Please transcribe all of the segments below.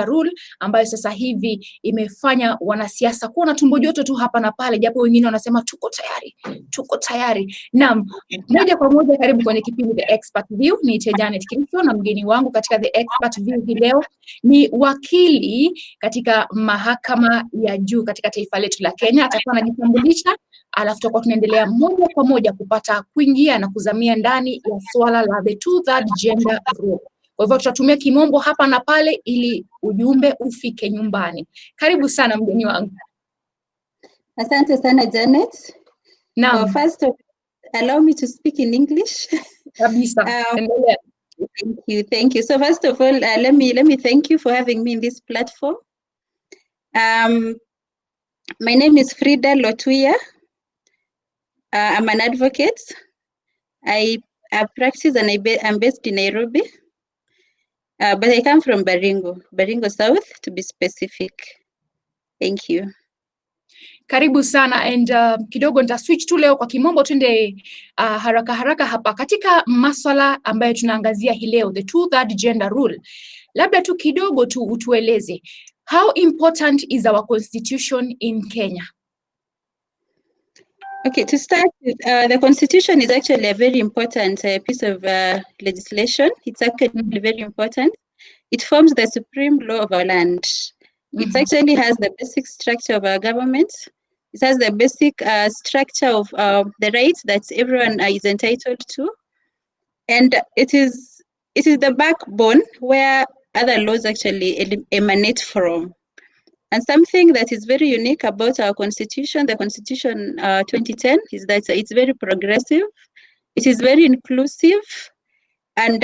rule ambayo sasa hivi imefanya wanasiasa kuwa na tumbo joto tu hapa na pale, japo wengine wanasema tuko tayari. Naam, moja kwa moja karibu kwenye kipindi The Expert View. Ni Janet Kericho na mgeni wangu katika The Expert View hii leo ni wakili katika mahakama ya juu katika taifa letu la Kenya. Atakuwa anajitambulisha, alafu tutakuwa tunaendelea moja kwa moja kupata kuingia na kuzamia ndani ya swala la the two-third gender rule. Kwa hivyo tutatumia kimombo hapa na pale ili ujumbe ufike nyumbani. Karibu sana mgeni wangu. Asante sana Janet. Naam. First of allow me to speak in English. Kabisa. Thank you. So first of all, let me thank you for having me in this platform. My name is Fridah Lotuiya. I'm an advocate. I practice and I'm based in Nairobi. But I come from Baringo South to be specific. Thank you. Karibu sana, and kidogo nita switch tu leo kwa kimombo, twende haraka hapa katika maswala ambayo tunaangazia hii leo, the two-third gender rule. Labda tu kidogo tu utueleze, how important is our constitution in Kenya? Okay, to start with, the constitution is actually a very important piece of legislation. It's actually very important. It forms the supreme law of our land. It actually has the basic structure of our government. It has the basic structure of the rights that everyone is entitled to. And it is the backbone where other laws actually emanate from. And something that is very unique about our constitution, the Constitution 2010, is that it's very progressive, it is very inclusive, and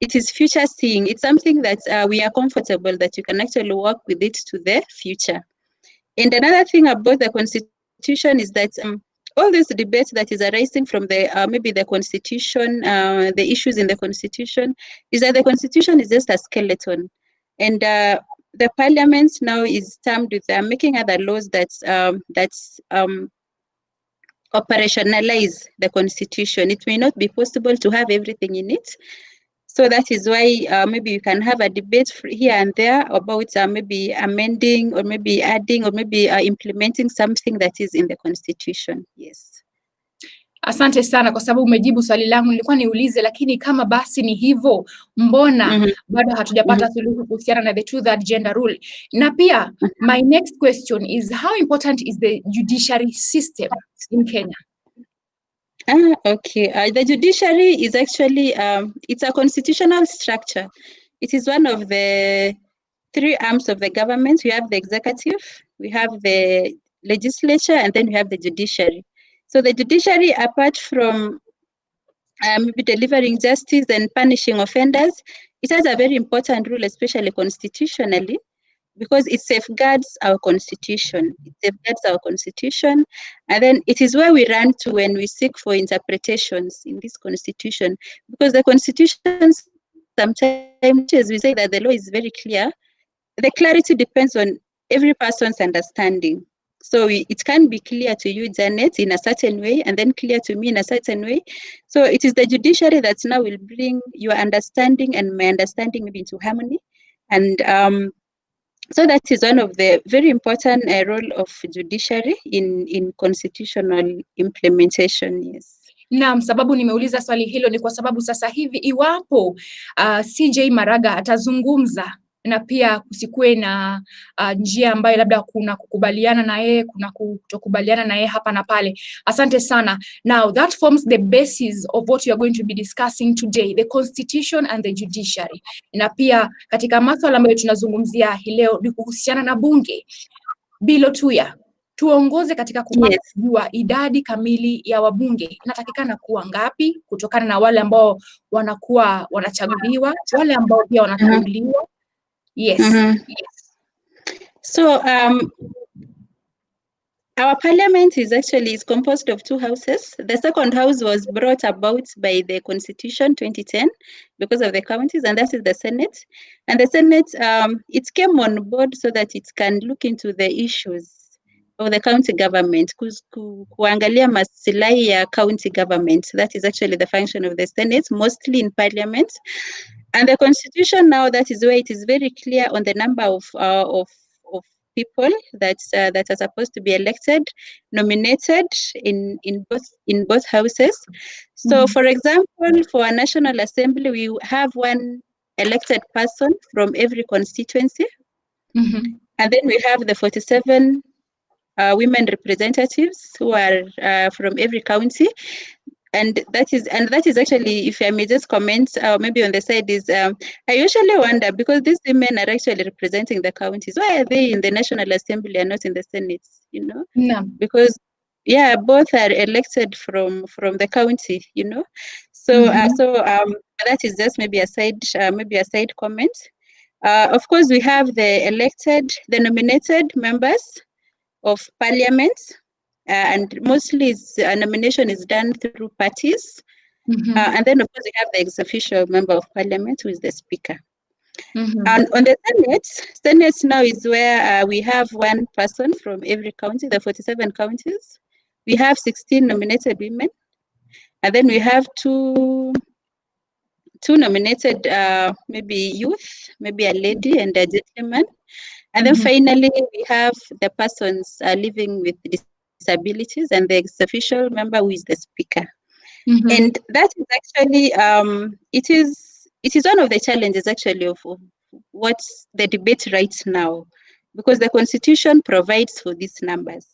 it is future seeing. It's something that we are comfortable that you can actually work with it to the future. And another thing about the Constitution is that all this debate that is arising from the maybe the Constitution, the issues in the Constitution, is that the Constitution is just a skeleton. And the Parliament now is termed with making other laws that operationalize the Constitution. It may not be possible to have everything in it. So that is why maybe you can have a debate here and there about maybe amending or maybe adding or maybe implementing something that is in the Constitution. Yes. Asante sana kwa sababu umejibu swali langu. Nilikuwa niulize, lakini kama basi ni hivyo, mbona bado hatujapata suluhu kuhusiana na the two-third gender rule? Na pia my next question is, how important is the judiciary system in Kenya? Okay. The judiciary is actually it's a constitutional structure. It is one of the three arms of the government. We have the executive, we have the legislature, and then we have the judiciary. So the judiciary, apart from maybe delivering justice and punishing offenders, it has a very important role, especially constitutionally, because it safeguards our constitution. It safeguards our constitution, and then it is where we run to when we seek for interpretations in this constitution, because the constitution sometimes, as we say that the law is very clear, the clarity depends on every person's understanding. So it can be clear to you, Janet, in a certain way, and then clear to me in a certain way. So it is the judiciary that now will bring your understanding and my understanding maybe into harmony. And so that is one of the very important role of judiciary in constitutional implementation. Yes. Naam, sababu nimeuliza swali hilo ni kwa sababu sasa hivi iwapo CJ Maraga atazungumza na pia kusikue na njia ambayo labda kuna kukubaliana na yeye, kuna kutokubaliana na yeye hapa na pale. Asante sana. Now that forms the basis of what you are going to be discussing today, the constitution and the judiciary. Na pia katika masuala ambayo tunazungumzia hii leo ni kuhusiana na bunge. Lotuiya, tuongoze katika kupata kujua idadi kamili ya wabunge inatakikana kuwa ngapi, kutokana na wale ambao wanakuwa wanachaguliwa, wale ambao pia wanateuliwa. Yes. So our parliament is composed of two houses. The second house was brought about by the Constitution 2010 because of the counties, and that is the Senate. And the Senate, it came on board so that it can look into the issues of the county government, kuangalia masilahi ya county government. That is actually the function of the Senate, mostly in parliament. And the constitution now, that is where it is very clear on the number of people that are supposed to be elected, nominated in both houses. So, for example, for a National Assembly, we have one elected person from every constituency, and then we have the 47 women representatives who are from every county. And that is actually, if I may just comment, maybe on the side is, I usually wonder, because these women are actually representing the counties, why are they in the National Assembly and not in the Senate? You know, because both are elected from the county. You know, so that is just maybe a side comment. Of course, we have the nominated members of parliament. And mostly nomination is done through parties. And then, of course, we have the ex-official member of parliament, who is the speaker. And on the Senate now is where we have one person from every county, the 47 counties. We have 16 nominated women. And then we have two nominated, maybe youth, maybe a lady and a gentleman. And then finally, we have the persons living with disabilities and the ex-official member, who is the speaker. And that is actually, it is one of the challenges actually of what's the debate right now, because the constitution provides for these numbers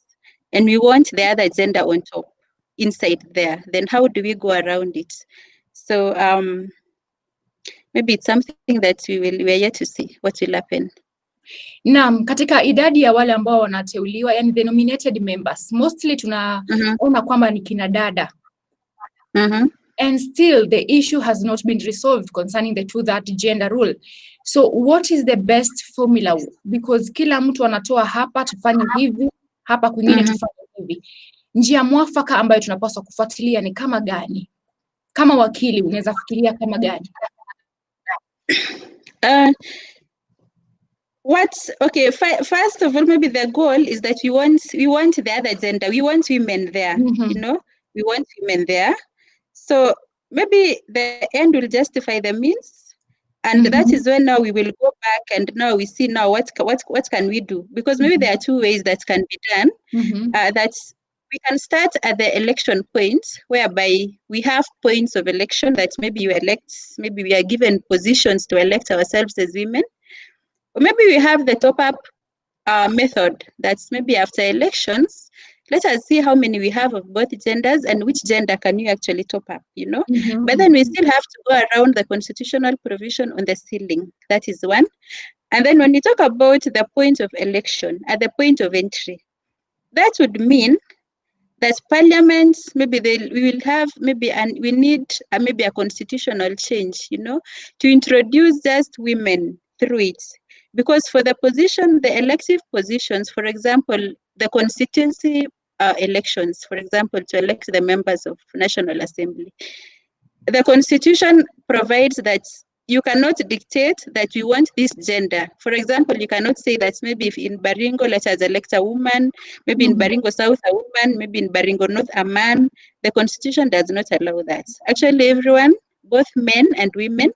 and we want the other gender on top inside there. Then how do we go around it? So maybe it's something that we are yet to see what will happen. Naam, katika idadi ya wale ambao wanateuliwa, yani the nominated members, mostly tunaona kwamba ni kina dada. And still the issue has not been resolved concerning the 2/3 gender rule. So what is the best formula? Because kila mtu anatoa hapa tufanye hivi, hapa kwingine tufanye hivi. Njia mwafaka ambayo tunapaswa kufuatilia ni kama gani? Kama wakili unaweza fikiria kama gani? First of all, maybe the goal is that we want the other gender. We want women there. You know, we want women there. So maybe the end will justify the means, and that is when now we will go back and now we see now what can we do, because maybe there are two ways that can be done. That we can start at the election point, whereby we have points of election that maybe you elect, maybe we are given positions to elect ourselves as women. Or maybe we have the top-up method, that's maybe after elections, let us see how many we have of both genders and which gender can you actually top up, you know. But then we still have to go around the constitutional provision on the ceiling. That is one. And then when we talk about the point of election, at the point of entry, that would mean that parliament, maybe we will have maybe, and we need maybe a constitutional change, you know, to introduce just women through it. Because for the position, the elective positions, for example, the constituency elections, for example, to elect the members of National Assembly, the constitution provides that you cannot dictate that you want this gender. For example, you cannot say that maybe if in Baringo, let us elect a woman, maybe in Baringo South a woman, maybe in Baringo North a man. The constitution does not allow that. Actually, everyone, both men and women,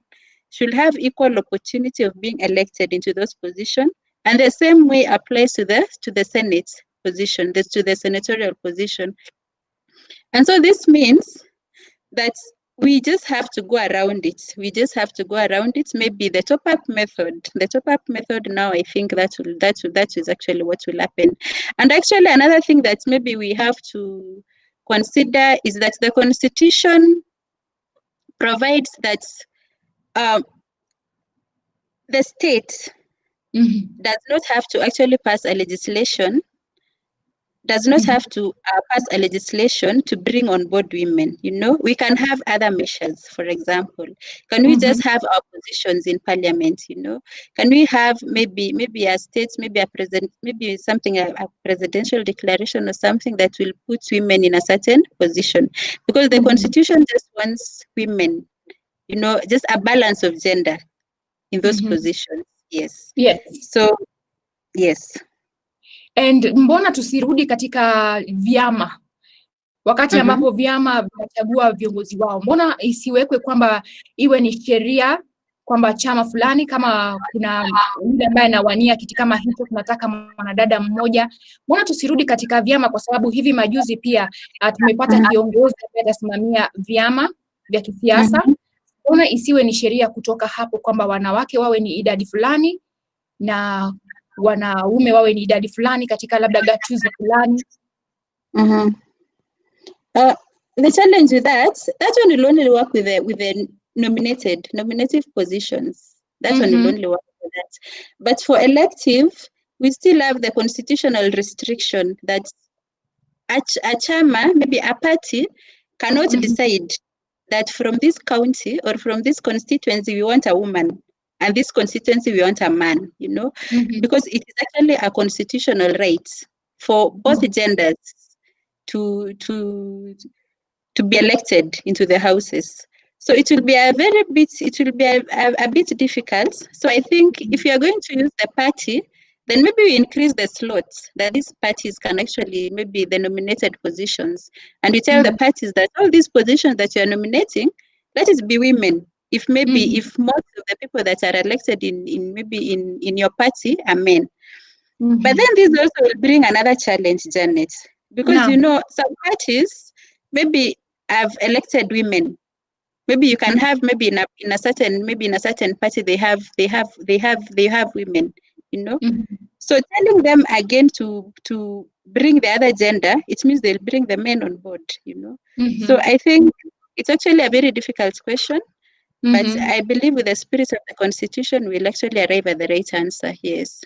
should have equal opportunity of being elected into those positions. And the same way applies to the Senate position, to the senatorial position. And so this means that we just have to go around it. We just have to go around it. Maybe the top-up method. The top-up method now, I think that is actually what will happen. And actually, another thing that maybe we have to consider is that the Constitution provides that the state does not have to actually pass a legislation. Does not have to pass a legislation to bring on board women. You know, we can have other measures. For example, can we just have our positions in parliament? You know, can we have maybe a state, maybe something, a presidential declaration or something that will put women in a certain position? Because the constitution just wants women, you know, just a balance of gender in those positions. Yes. So yes. And mbona tusirudi katika vyama wakati ambapo vyama vinachagua viongozi wao? Mbona isiwekwe kwamba iwe ni sheria kwamba chama fulani kama kuna yule ambaye anawania kiti kama hicho, tunataka mwanadada mmoja. Mbona tusirudi katika vyama? Kwa sababu hivi majuzi pia tumepata kiongozi ambaye atasimamia vyama vya kisiasa. Mbona isiwe ni sheria kutoka hapo kwamba wanawake wawe ni idadi fulani na wanaume wawe ni idadi fulani katika labda gatuzi fulani? The challenge with that one will only work with the nominative positions. That one will only work with that. But for elective, we still have the constitutional restriction that a chama, maybe a party, cannot decide that from this county or from this constituency we want a woman, and this constituency we want a man, you know, because it is actually a constitutional right for both genders to be elected into the houses. So it will be a bit difficult. So I think if you are going to use the party, then maybe we increase the slots that these parties can actually, maybe the nominated positions, and we tell the parties that all these positions that you are nominating, let it be women. If maybe if most of the people that are elected in your party are men. But then this also will bring another challenge, Janet, because you know some parties maybe have elected women. Maybe you can have maybe in a certain party they have women, you know. So telling them again to bring the other gender, it means they'll bring the men on board, you know. So I think it's actually a very difficult question, but I believe with the spirit of the constitution we'll actually arrive at the right answer. Yes.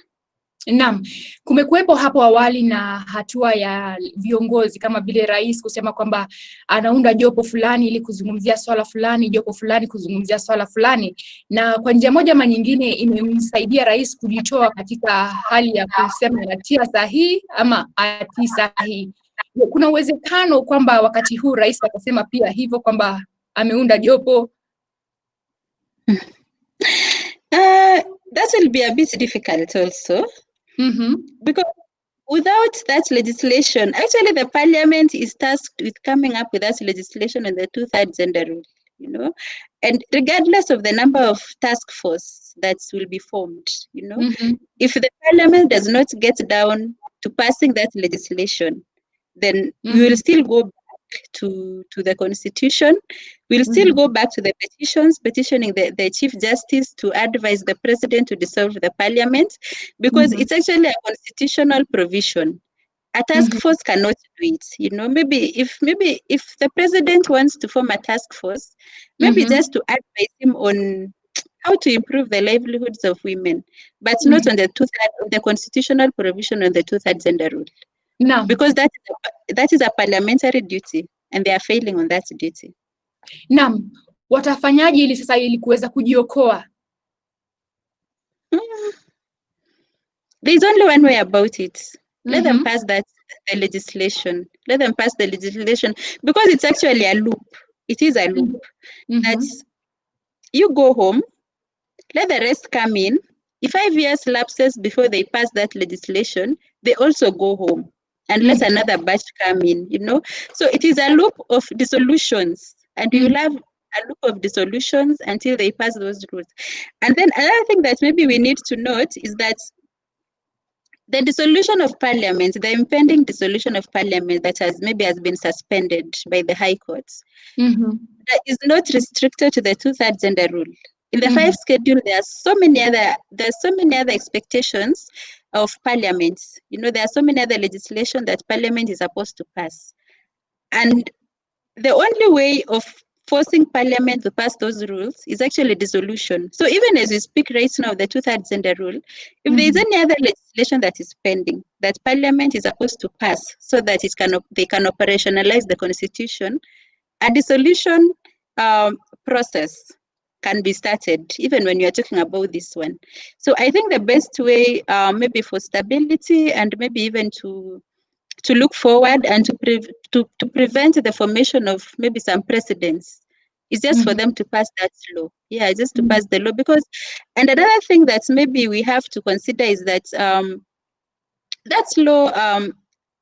Naam, kumekuwepo hapo awali na hatua ya viongozi kama vile rais kusema kwamba anaunda jopo fulani ili kuzungumzia swala fulani, jopo fulani kuzungumzia swala fulani, na kwa njia moja ama nyingine imemsaidia rais kujitoa katika hali ya kusema anatia sahihi ama atii sahihi. Kuna uwezekano kwamba wakati huu rais atasema pia hivyo kwamba ameunda jopo? That will be a bit difficult also. Because without that legislation, actually the parliament is tasked with coming up with that legislation on the 2/3 gender rule, you know, and regardless of the number of task force that will be formed, you know, if the parliament does not get down to passing that legislation, then we will still go back to the constitution. We'll still go back to the petitioning the chief justice to advise the president to dissolve the parliament, because it's actually a constitutional provision. A task force cannot do it, you know. Maybe if the president wants to form a task force, maybe just to advise him on how to improve the livelihoods of women, but not on the constitutional provision on the 2/3 gender rule. No. Because that is a parliamentary duty and they are failing on that duty. Naam, watafanyaje ili sasa ili kuweza kujiokoa? There's only one way about it. Let them pass the legislation. Let them pass the legislation, because it's actually a loop. It is a loop. That's, you go home, let the rest come in. If 5 years lapses before they pass that legislation, they also go home and let another batch come in, you know. So it is a loop of dissolutions, and you will have a loop of dissolutions until they pass those rules. And then another thing that maybe we need to note is that the dissolution of parliament, the impending dissolution of parliament that has been suspended by the high courts, that is not restricted to the 2/3 gender rule. In the 5 schedule, there are so many other expectations of parliament. You know, there are so many other legislation that parliament is supposed to pass. And the only way of forcing parliament to pass those rules is actually dissolution. So even as we speak right now, the 2/3 gender rule, if there is any other legislation that is pending that parliament is supposed to pass so that they can operationalize the constitution, a dissolution process can be started even when you're talking about this one. So I think the best way, maybe for stability and maybe even to look forward and to prevent the formation of maybe some precedents, is just for them to pass that law. Yeah, just to pass the law. Because, and another thing that maybe we have to consider is that that law,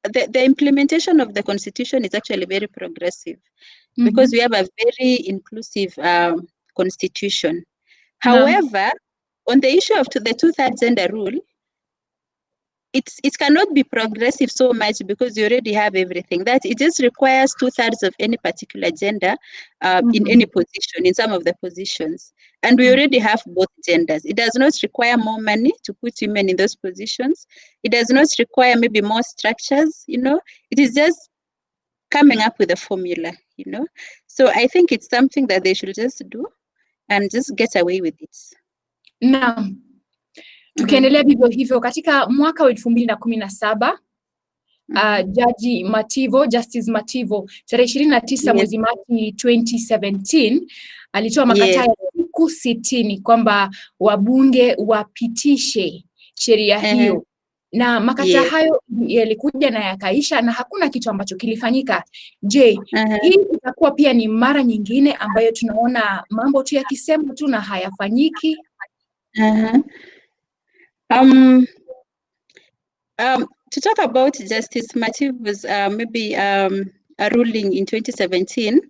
the implementation of the constitution is actually very progressive, because we have a very inclusive constitution. However, on the issue of the two-thirds gender rule, it cannot be progressive so much because you already have everything. That it just requires two-thirds of any particular gender in any position, in some of the positions. And we already have both genders. It does not require more money to put women in those positions. It does not require maybe more structures, It is just coming up with a formula, So I think it's something that they should just do and just get away with it. Naam. Tukiendelea vivyo hivyo katika mwaka wa 2017 Justice Mativo tarehe 29 mwezi Machi 2017 alitoa makataa ya siku 60 kwamba wabunge wapitishe sheria hiyo. Na makataa hayo yalikuja na yakaisha na hakuna kitu ambacho kilifanyika. Je, hii itakuwa pia ni mara nyingine ambayo tunaona mambo tu yakisema tu na hayafanyiki? To talk about Justice Mativo's maybe a ruling in 2017,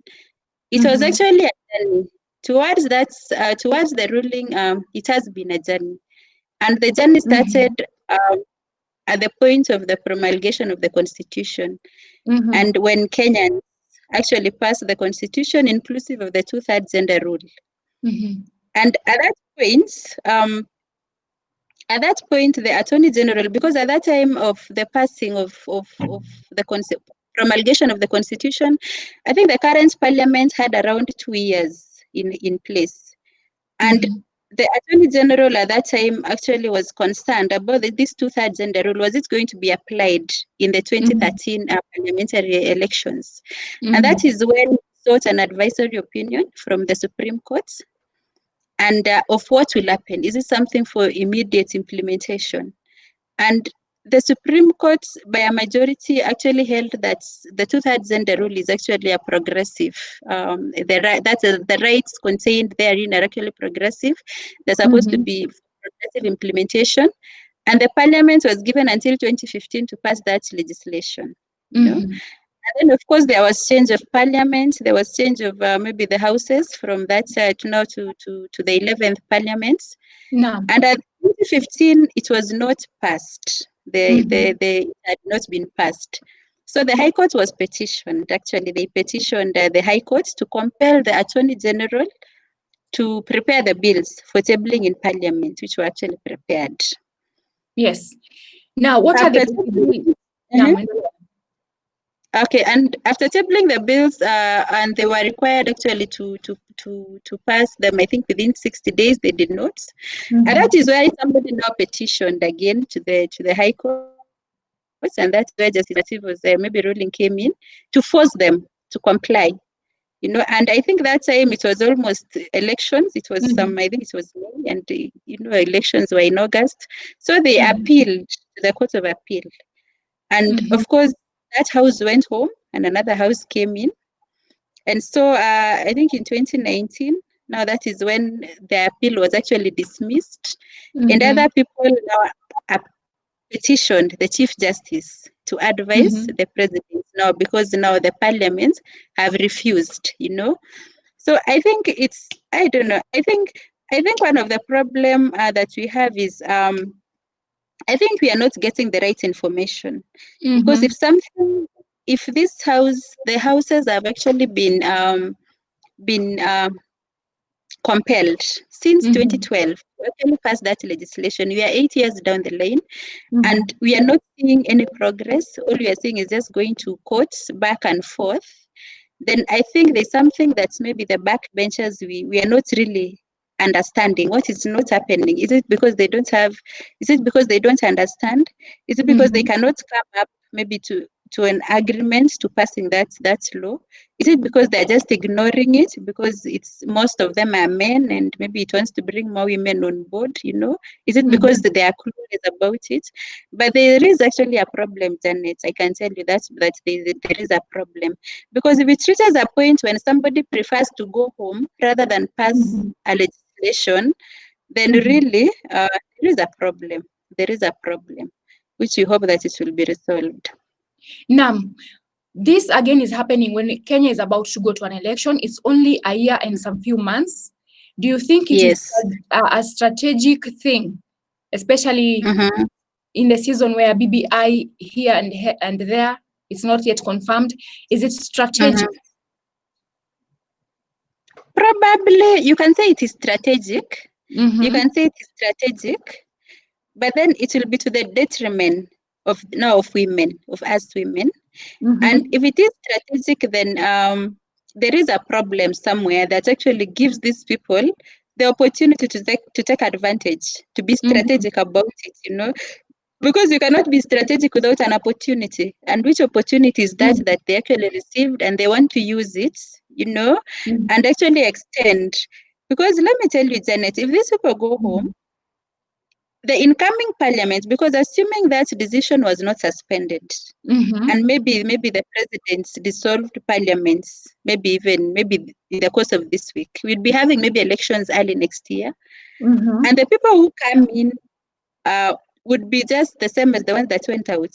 it was actually a journey. Towards the ruling, it has been a journey. And the journey started at the point of the promulgation of the Constitution. And when Kenyans actually passed the Constitution inclusive of the two-thirds gender rule. And at that point, the Attorney General, because at that time of the passing of the promulgation of the Constitution, I think the current Parliament had around 2 years in place. And the Attorney General at that time actually was concerned about this two-thirds gender rule. Was it going to be applied in the 2013 parliamentary elections? And that is when he sought an advisory opinion from the Supreme Court. And of what will happen. Is it something for immediate implementation? And the Supreme Court, by a majority, actually held that the two-thirds gender rule is actually a progressive. The rights contained therein are actually progressive. They're supposed to be progressive implementation. And the Parliament was given until 2015 to pass that legislation. And then, of course, there was change of Parliament. There was change of maybe the houses from that now to the 11th Parliament. And at 2015, it was not passed. It had not been passed. So the High Court was petitioned. Actually, they petitioned the High Court to compel the Attorney General to prepare the bills for tabling in Parliament, which were actually prepared. Yes. Now, what are the... Okay, and after tabling the bills, and they were required actually to pass them, I think within 60 days, they did not. And that is why somebody now petitioned again to the High Court, and that's where Justice Mativo's maybe ruling came in to force them to comply. And I think that time it was almost elections. It was I think it was May, and elections were in August. So they appealed to the Court of Appeal, and of course, that house went home and another house came in. And so I think in 2019, now that is when the appeal was actually dismissed. And other people now petitioned the Chief Justice to advise the President now, because now the Parliament have refused, So I think I don't know. I think one of the problem that we have is I think we are not getting the right information. Because if the houses have actually been compelled since 2012, we actually passed that legislation. We are 8 years down the line, and we are not seeing any progress. All we are seeing is just going to courts back and forth. Then I think there's something that's maybe the backbenchers we are not really understanding what is not happening. Is it because they don't understand? Is it because they cannot come up maybe to an agreement to passing that law? Is it because they're just ignoring it because most of them are men and maybe it wants to bring more women on board, Is it because they are clueless about it? But there is actually a problem, Janet. I can tell you that there is a problem. Because if it reaches a point when somebody prefers to go home rather than pass a legislation, then really there is a problem. There is a problem, which we hope that it will be resolved. Now, this again is happening when Kenya is about to go to an election. It's only a year and some few months Do you think it is a strategic thing, especially in the season where BBI here and there, it's not yet confirmed? Is it strategic? Probably, you can say it is strategic. You can say it is strategic, but then it will be to the detriment of women, of us women. And if it is strategic, then there is a problem somewhere that actually gives these people the opportunity to take advantage, to be strategic about it, because you cannot be strategic without an opportunity. And which opportunity is that they actually received and they want to use it, and actually extend. Because let me tell you, Janet, if these people go home, the incoming parliament, because assuming that decision was not suspended, and maybe the president dissolved parliaments, maybe in the course of this week, we'll be having maybe elections early next year, and the people who come in would be just the same as the ones that went out,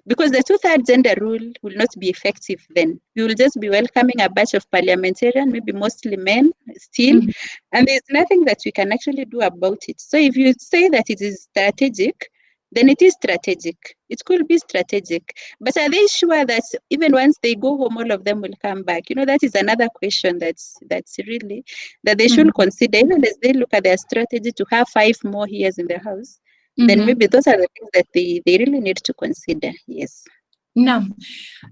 because the 2/3 gender rule will not be effective then. We will just be welcoming a batch of parliamentarians, maybe mostly men still, and there's nothing that we can actually do about it. So if you say that it is strategic, then it is strategic. It could be strategic. But are they sure that even once they go home, all of them will come back? That is another question that's really that they should consider, even as they look at their strategy to have 5 more years in the house. Then maybe those are the things that they really need to consider. Yes. Now,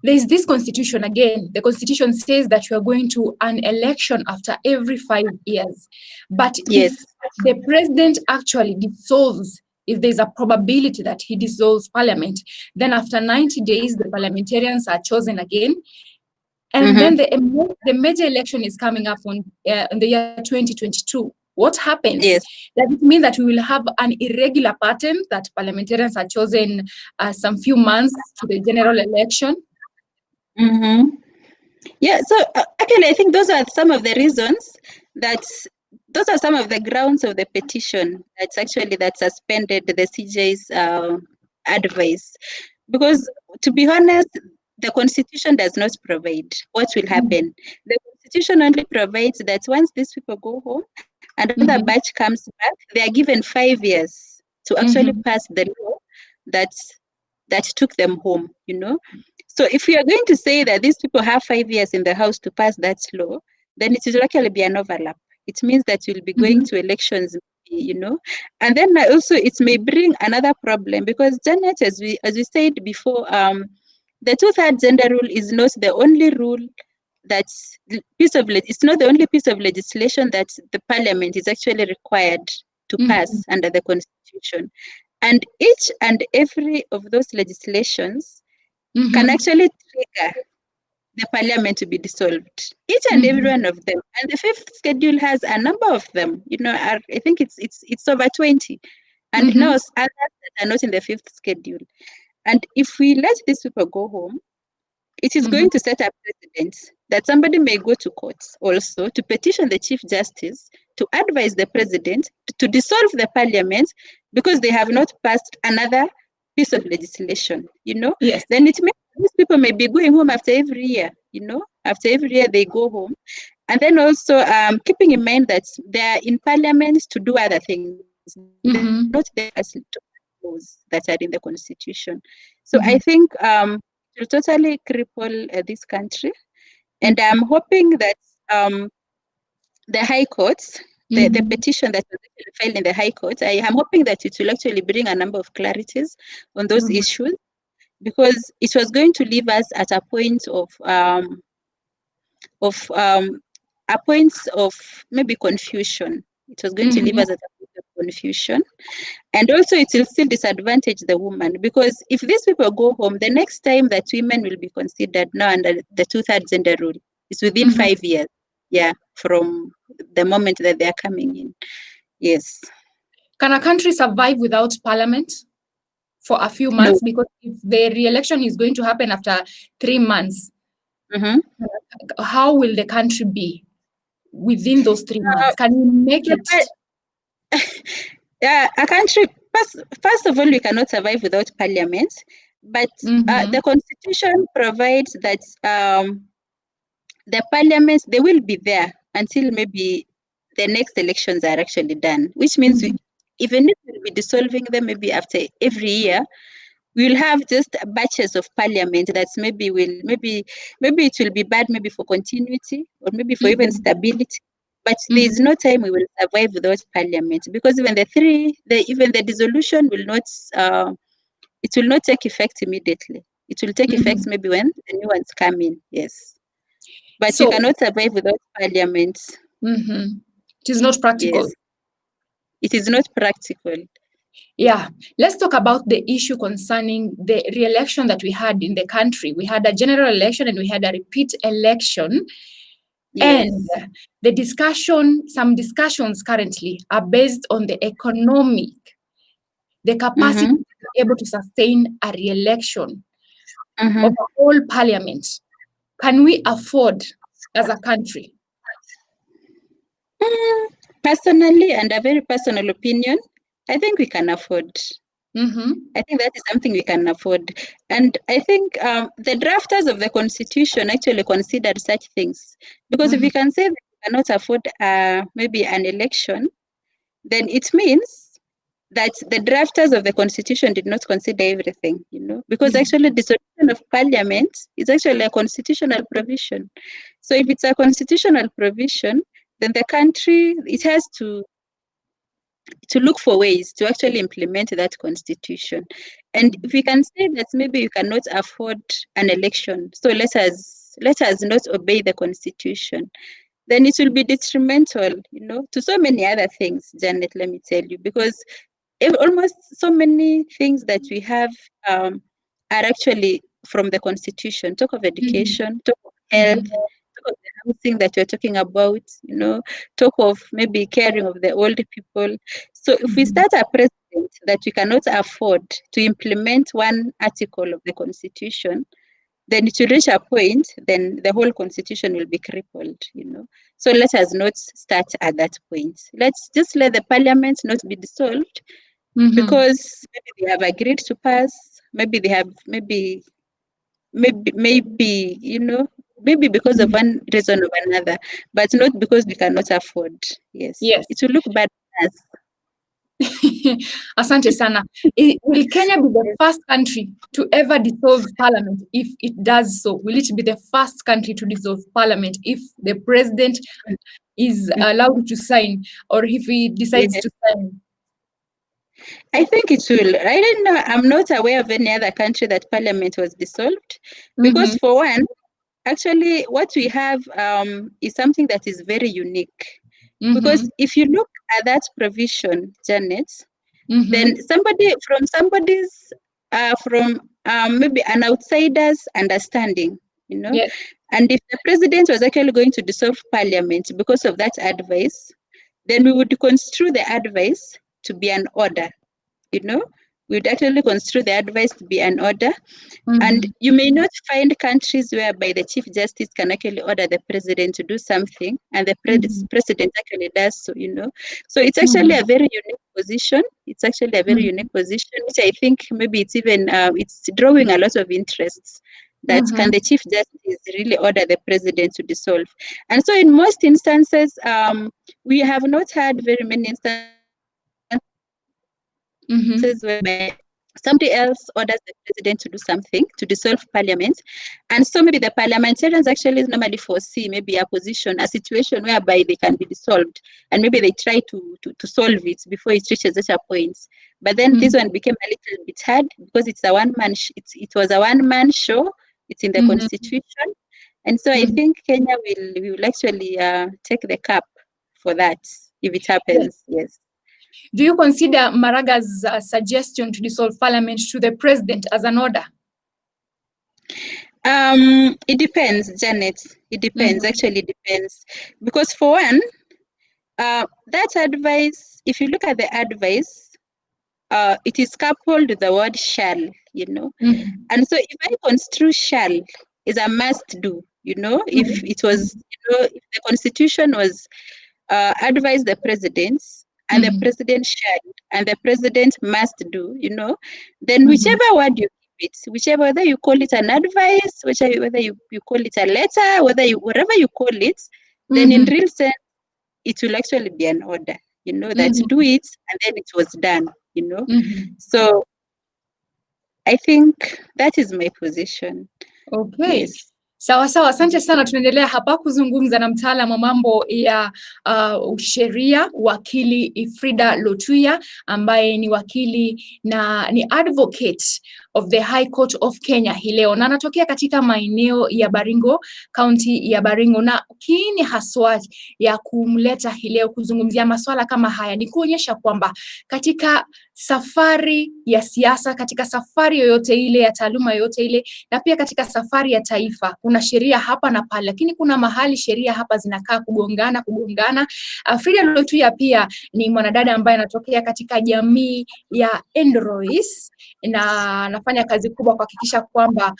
there is this constitution again. The constitution says that you are going to an election after every 5 years. But if the president actually dissolves, if there's a probability that he dissolves parliament, then after 90 days, the parliamentarians are chosen again. And then the major election is coming up in the year 2022. What happens? Does it mean that we will have an irregular pattern that parliamentarians are chosen some few months to the general election? Yeah, so actually, I think those are some of the reasons those are some of the grounds of the petition that suspended the CJ's advice. Because to be honest, the constitution does not provide what will happen. The constitution only provides that once these people go home and another batch comes back, they are given 5 years to actually pass the law that took them home, So if we are going to say that these people have 5 years in the house to pass that law, then it will actually be an overlap. It means that you'll be going to elections, and then also it may bring another problem, because Janet, as we said before, the 2/3 gender rule is not the only rule it's not the only piece of legislation that the parliament is actually required to pass under the constitution. And each and every of those legislations can actually trigger the parliament to be dissolved. Each and every one of them. And the 5th schedule has a number of them. I think it's over 20. And now others that are not in the 5th schedule. And if we let these people go home, it is going to set a precedent that somebody may go to court also to petition the Chief Justice to advise the president to dissolve the parliament because they have not passed another piece of legislation, Yes. Then it means these people may be going home after every year, after every year they go home. And then also keeping in mind that they are in parliament to do other things, they're not there as laws that are in the constitution. So I think it will totally cripple this country. And I'm hoping that the High Courts, the petition that was filed in the High Court, I am hoping that it will actually bring a number of clarities on those issues, because it was going to leave us at a point of maybe confusion. It was going to leave us at a point of confusion. And also it will still disadvantage the woman, because if these people go home, the next time that women will be considered now under the 2/3 gender rule is within 5 years. Yeah, from the moment that they are coming in. Yes. Can a country survive without parliament for a few months? No. Because if the re-election is going to happen after 3 months, how will the country be within those 3 months? Can we make it? Yeah, a country, first of all, we cannot survive without parliament. But the constitution provides that the parliament, they will be there until maybe the next elections are actually done, which means even if we'll be dissolving them maybe after every year, we'll have just batches of parliament that's maybe it will be bad maybe for continuity or maybe for even stability. But there is no time we will survive without parliament, because even the dissolution will not it will not take effect immediately. It will take effect maybe when the new ones come in. Yes. But So, you cannot survive without parliament. It is not practical. Yes. It is not practical. Yeah, let's talk about the issue concerning the re-election that we had in the country. We had a general election and we had a repeat election. Yes. And some discussions currently are based on the capacity to be able to sustain a re-election of a whole parliament. Can we afford as a country? Personally, and a very personal opinion, I think we can afford. I think that is something we can afford. And I think the drafters of the constitution actually considered such things. Because if we can say that we cannot afford maybe an election, then it means that the drafters of the constitution did not consider everything, because actually dissolution of parliament is actually a constitutional provision. So if it's a constitutional provision, then the country, it has to look for ways to actually implement that constitution. And if we can say that maybe you cannot afford an election, so let us not obey the constitution, then it will be detrimental, to so many other things, Janet, let me tell you, because almost so many things that we have are actually from the constitution. Talk of education, talk of health, talk of the housing that you're talking about, talk of maybe caring of the old people. So if we start a precedent that we cannot afford to implement one article of the constitution, then it will reach a point, then the whole constitution will be crippled, So let us not start at that point. Let's just let the parliament not be dissolved, because maybe they have agreed to pass, maybe they have maybe because of one reason or another, but not because we cannot afford. Yes. It will look bad for us. Asante sana. Will Kenya be the first country to ever dissolve parliament? If it does so, will it be the first country to dissolve parliament if the president is allowed to sign, or if he decides to sign? I think it will. I don't know. I'm not aware of any other country that parliament was dissolved, because for one, actually what we have is something that is very unique. Because if you look at that provision, Janet, then from maybe an outsider's understanding, Yes. And if the president was actually going to dissolve parliament because of that advice, then we would construe the advice to be an order, we'd actually construe the advice to be an order. And you may not find countries whereby the Chief Justice can actually order the president to do something, and the president actually does so, So it's actually a very unique position. It's actually a very unique position, which I think maybe it's even it's drawing a lot of interests. That can the Chief Justice really order the president to dissolve? And so in most instances, we have not had very many instances whereby somebody else orders the president to do something, to dissolve parliament. And so maybe the parliamentarians actually normally foresee maybe a situation whereby they can be dissolved, and maybe they try to solve it before it reaches such a point. But then this one became a little bit hard, because it's a one-man it was a one-man show. It's in the constitution. And so I think Kenya will actually take the cap for that if it happens. Yes. Do you consider Maraga's suggestion to dissolve parliament to the president as an order? It depends, Janet. It depends. Actually, it depends. Because for one, that advice, if you look at the advice, it is coupled with the word shall, And so if I construe shall is a must do, if it was, if the constitution was advise the president, and the president shall, and the president must do, then whichever word you give it, whether you call it an advice, whether you call it a letter, whatever you call it, then in real sense, it will actually be an order, that do it, and then it was done, So I think that is my position. Okay. Yes. Sawa sawa, asante sana. Tunaendelea hapa kuzungumza na mtaalamu wa mambo ya sheria, wakili Fridah Lotuiya, ambaye ni wakili na ni advocate of the High Court of Kenya hii leo, na anatokea katika maeneo ya Baringo, kaunti ya Baringo, na kiini haswa ya kumleta hii leo kuzungumzia masuala kama haya ni kuonyesha kwamba katika safari ya siasa, katika safari yoyote ile ya taaluma yoyote ile, na pia katika safari ya taifa, kuna sheria hapa na pale, lakini kuna mahali sheria hapa zinakaa kugongana. Fridah Lotuiya pia ni mwanadada ambaye anatokea katika jamii ya Endorois na anafanya kazi kubwa kuhakikisha kwamba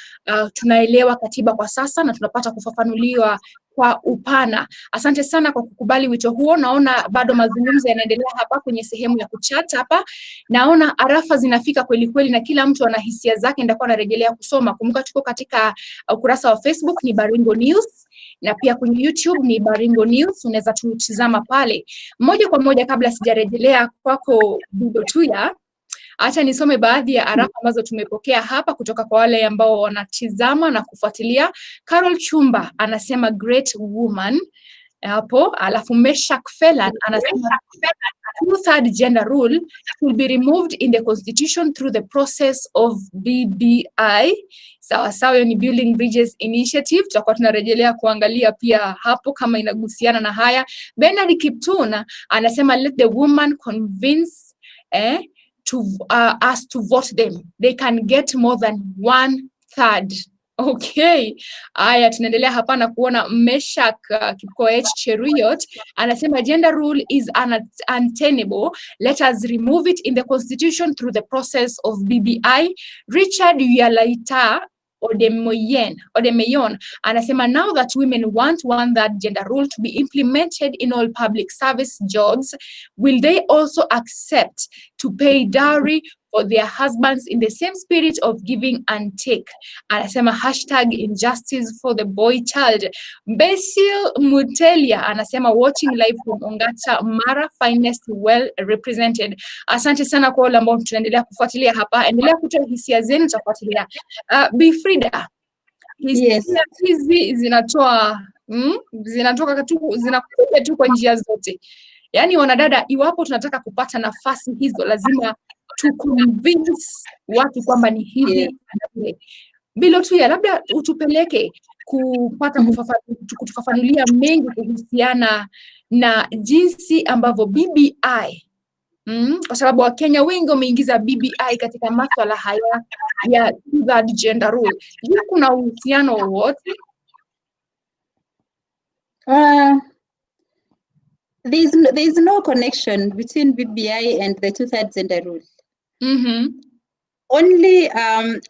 tunaelewa katiba kwa sasa na tunapata kufafanuliwa kwa upana. Asante sana kwa kukubali wito huo. Naona bado mazungumzo yanaendelea hapa kwenye sehemu ya kuchat hapa. Naona arafa zinafika kweli kweli na kila mtu ana hisia zake, ndakuwa narejelea kusoma. Kumbuka tuko katika ukurasa wa Facebook ni Baringo News na pia kwenye YouTube ni Baringo News, unaweza tutizama pale. Moja kwa moja kabla sijarejelea kwako Lotuiya, acha nisome baadhi ya arafa ambazo tumepokea hapa kutoka kwa wale ambao wanatizama na kufuatilia. Carol Chumba anasema great woman hapo, alafu Meshak Felan anasema two-third gender rule will be removed in the constitution through the process of BBI. Sawa sawa, ni Building Bridges Initiative. Tutakuwa tunarejelea kuangalia pia hapo kama inagusiana na haya. Bernard Kiptun anasema let the woman convince to us to vote them. They can get more than 1/3. Okay. Aya, tunaendelea hapa na kuona Meshak Kipkoech Cheruiyot anasema gender rule is untenable. Let us remove it in the constitution through the process of BBI. Richard Yalaita Odemeyon anasema now that women want that gender rule to be implemented in all public service jobs, will they also accept to pay dowry for their husbands in the same spirit of giving and take? Anasema hashtag injustice for the boy child. Basil Mutelia anasema watching live from Ongata Mara, finest well represented. Asante sana kwa wale ambao tunaendelea kufuatilia hapa, endelea kutoa hisia zenu, tutafuatilia. Bi Fridah, hisia hizi zinakuja tu kwa njia zote. Yaani wanadada, iwapo tunataka kupata nafasi hizo lazima convince watu kwamba ni hivi. Bi Lotuiya, labda utupeleke kupata kutufafanulia mengi kuhusiana na jinsi ambavyo BBI, kwa sababu Wakenya wengi wameingiza BBI katika masuala haya ya third gender rule. Je, kuna uhusiano wowote? There is no connection between BBI and the two-third gender rule. Only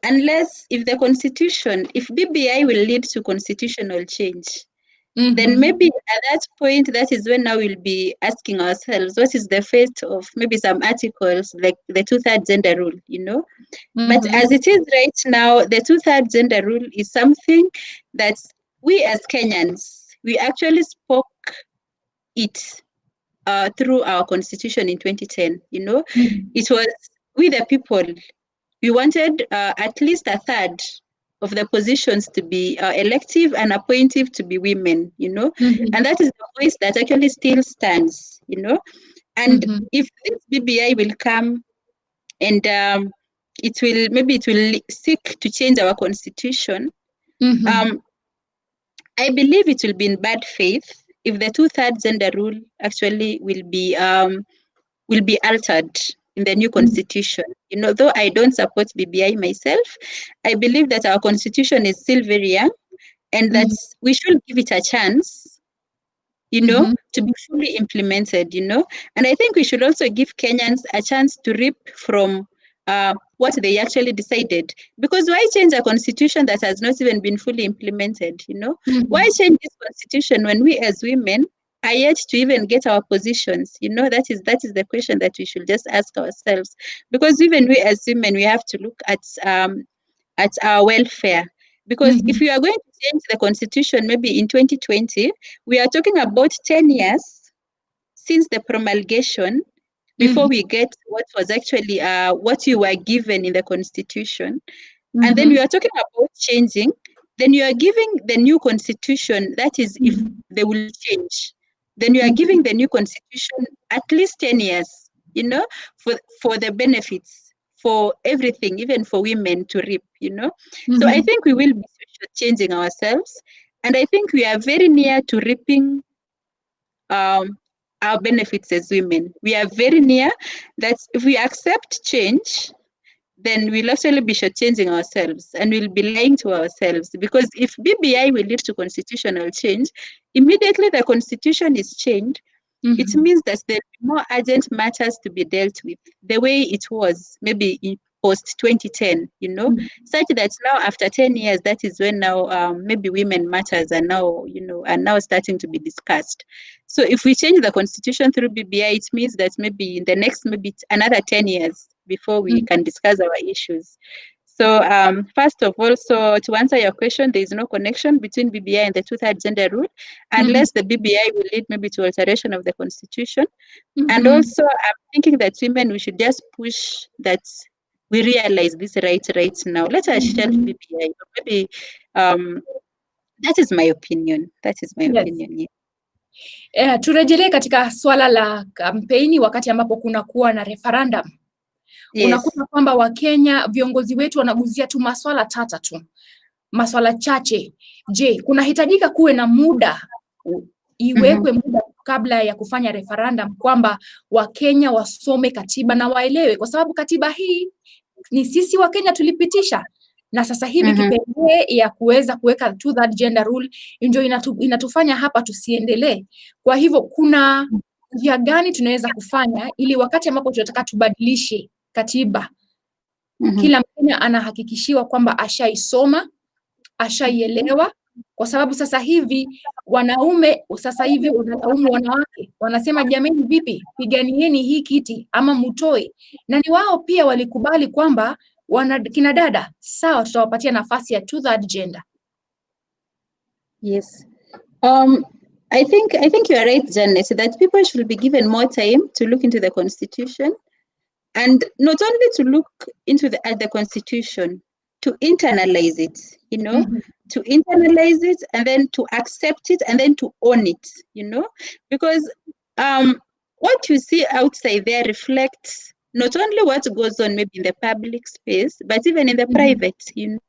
unless if BBI will lead to constitutional change, then maybe at that point, that is when now we'll be asking ourselves, what is the fate of maybe some articles like the two-third gender rule, But as it is right now, the two-third gender rule is something that we as Kenyans, we actually spoke it through our constitution in 2010, It was we the people, we wanted at least a third of the positions to be elective and appointive to be women, and that is the voice that actually still stands, and if this BBI will come and it will seek to change our constitution, I believe it will be in bad faith if the two-third gender rule actually will be altered in the new constitution. Though I don't support BBI myself, I believe that our constitution is still very young and that we should give it a chance, to be fully implemented, And I think we should also give Kenyans a chance to reap from what they actually decided. Because why change a constitution that has not even been fully implemented, Why change this constitution when we as women are yet to even get our positions? That is the question that we should just ask ourselves. Because even we as women, we have to look at our welfare. Because if we are going to change the constitution maybe in 2020, we are talking about 10 years since the promulgation, before we get what was actually what you were given in the constitution, and then we are talking about changing, then you are giving the new constitution, that is if they will change, then you are giving the new constitution at least 10 years, you know, for the benefits, for everything, even for women to reap, you know. So I think we will be changing ourselves, and I think we are very near to reaping our benefits as women. We are very near that. If we accept change, then we'll actually be shortchanging ourselves, and we'll be lying to ourselves, because if BBI will lead to constitutional change, immediately the constitution is changed, it means that there are more urgent matters to be dealt with, the way it was maybe in post 2010, you know, such that now after 10 years, that is when now maybe women matters are now, you know, are now starting to be discussed. So if we change the constitution through BBI, it means that maybe in the next, maybe another 10 years before we can discuss our issues. So first of all, so to answer your question, there is no connection between BBI and the two-third gender rule, unless the BBI will lead maybe to alteration of the constitution. And also, I'm thinking that women, we should just push that we realize this right now. Let us shelf BBI. Maybe that is my opinion. That is my opinion. Yeah. Turejelee katika swala la kampeni wakati ambapo kunakuwa na referendum. Unakuta kwamba Wakenya viongozi wetu wanaguzia tu maswala tata tu, maswala chache. Je, kunahitajika kuwe na muda, iwekwe muda kabla ya kufanya referendum, kwamba Wakenya wasome katiba na waelewe, kwa sababu katiba hii ni sisi Wakenya tulipitisha, na sasa hivi kipengele ya kuweza kuweka two-third gender rule ndio inatufanya hapa tusiendelee. Kwa hivyo kuna njia gani tunaweza kufanya ili wakati ambapo tunataka tubadilishe katiba, kila Mkenya anahakikishiwa kwamba ashaisoma, ashaielewa, kwa sababu sasa hivi wanaume wanalaumu wanawake, wanasema jameni, vipi, piganieni hii kiti ama mutoe, na ni wao pia walikubali kwamba kina dada sawa, tutawapatia nafasi ya two-third gender. Yes. I think you are right, Janet, that people should be given more time to look into the constitution, and not only to look into the constitution, to internalize it, you know, to internalize it, and then to accept it, and then to own it, you know, because what you see outside there reflects not only what goes on maybe in the public space, but even in the private, you know,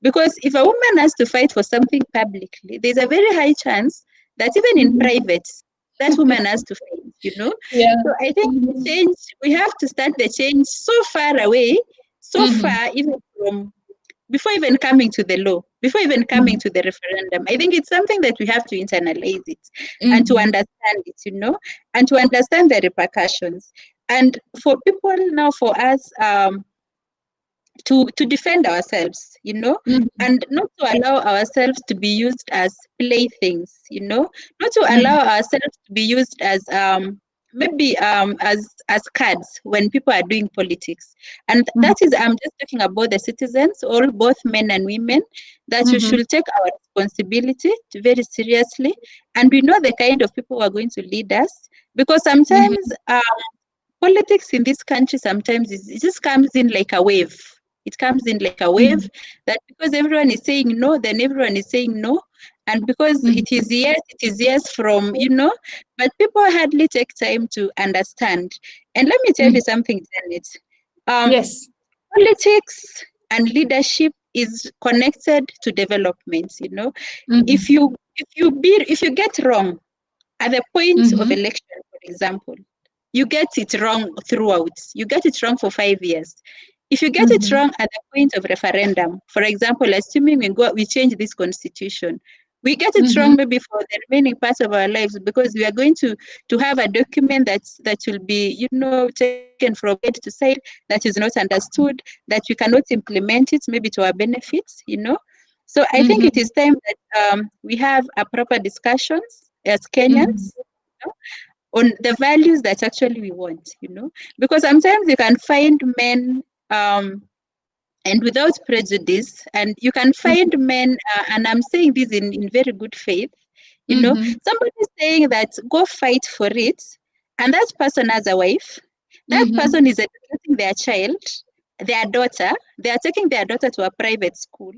because if a woman has to fight for something publicly, there's a very high chance that even in private, that woman has to fight, you know. So I think change, we have to start the change so far away, so far, even from before even coming to the law, before even coming to the referendum. I think it's something that we have to internalize it and to understand it, you know, and to understand the repercussions. And for people now, for us, to defend ourselves, you know, and not to allow ourselves to be used as playthings, you know, not to allow ourselves to be used as maybe as cards when people are doing politics. And that is, I'm just talking about the citizens, all both men and women, that we should take our responsibility very seriously, and we know the kind of people who are going to lead us, because sometimes politics in this country sometimes it just comes in like a wave. It comes in like a wave, that because everyone is saying no, then everyone is saying no. And because it is yes from, you know, but people hardly take time to understand. And let me tell you something, Janet. Politics and leadership is connected to development, you know. If you get wrong at the point of election, for example, you get it wrong throughout. You get it wrong for 5 years. If you get it wrong at the point of referendum, for example, assuming we change this constitution, we get it wrong maybe for the remaining parts of our lives, because we are going to have a document that will be, you know, taken from head to side, that is not understood, that we cannot implement it maybe to our benefits, you know. So I think it is time that we have a proper discussions as Kenyans, you know, on the values that actually we want, you know, because sometimes you can find men and without prejudice, and you can find men, and I'm saying this in very good faith, you know, somebody saying that go fight for it, and that person has a wife, that person is educating their child, their daughter, they are taking their daughter to a private school,